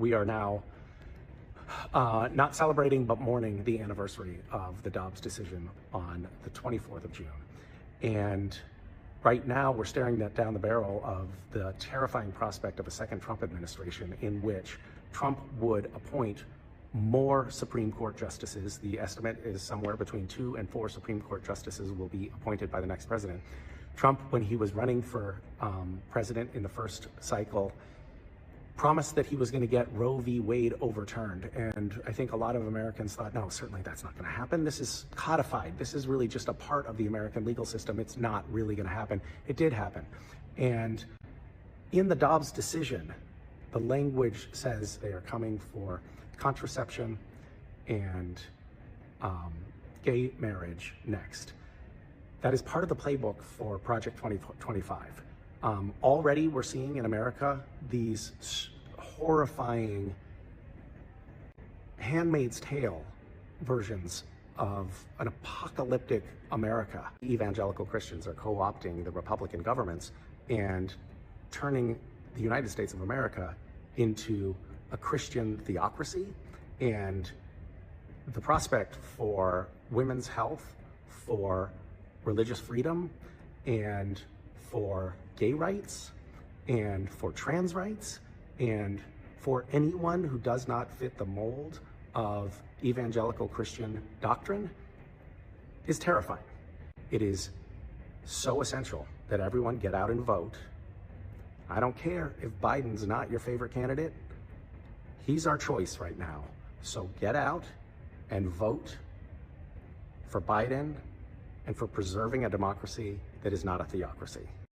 we are now not celebrating but mourning the anniversary of the Dobbs decision on the 24th of June. And right now we're staring down the barrel of the terrifying prospect of a second Trump administration in which Trump would appoint more Supreme Court justices. The estimate is somewhere between 2 and 4 Supreme Court justices will be appointed by the next president. Trump, when he was running for president in the first cycle, promised that he was going to get Roe v. Wade overturned. And I think a lot of Americans thought, no, certainly that's not going to happen. This is codified. This is really just a part of the American legal system. It's not really going to happen. It did happen. And in the Dobbs decision, the language says they are coming for contraception and gay marriage next. That is part of the playbook for Project 2025. Already we're seeing in America these horrifying Handmaid's Tale versions of an apocalyptic America. Evangelical Christians are co-opting the Republican governments and turning the United States of America into a Christian theocracy, and the prospect for women's health, for religious freedom, and for gay rights, and for trans rights, and for anyone who does not fit the mold of evangelical Christian doctrine is terrifying. It is so essential that everyone get out and vote. I don't care if Biden's not your favorite candidate. He's our choice right now. So get out and vote for Biden and for preserving a democracy that is not a theocracy.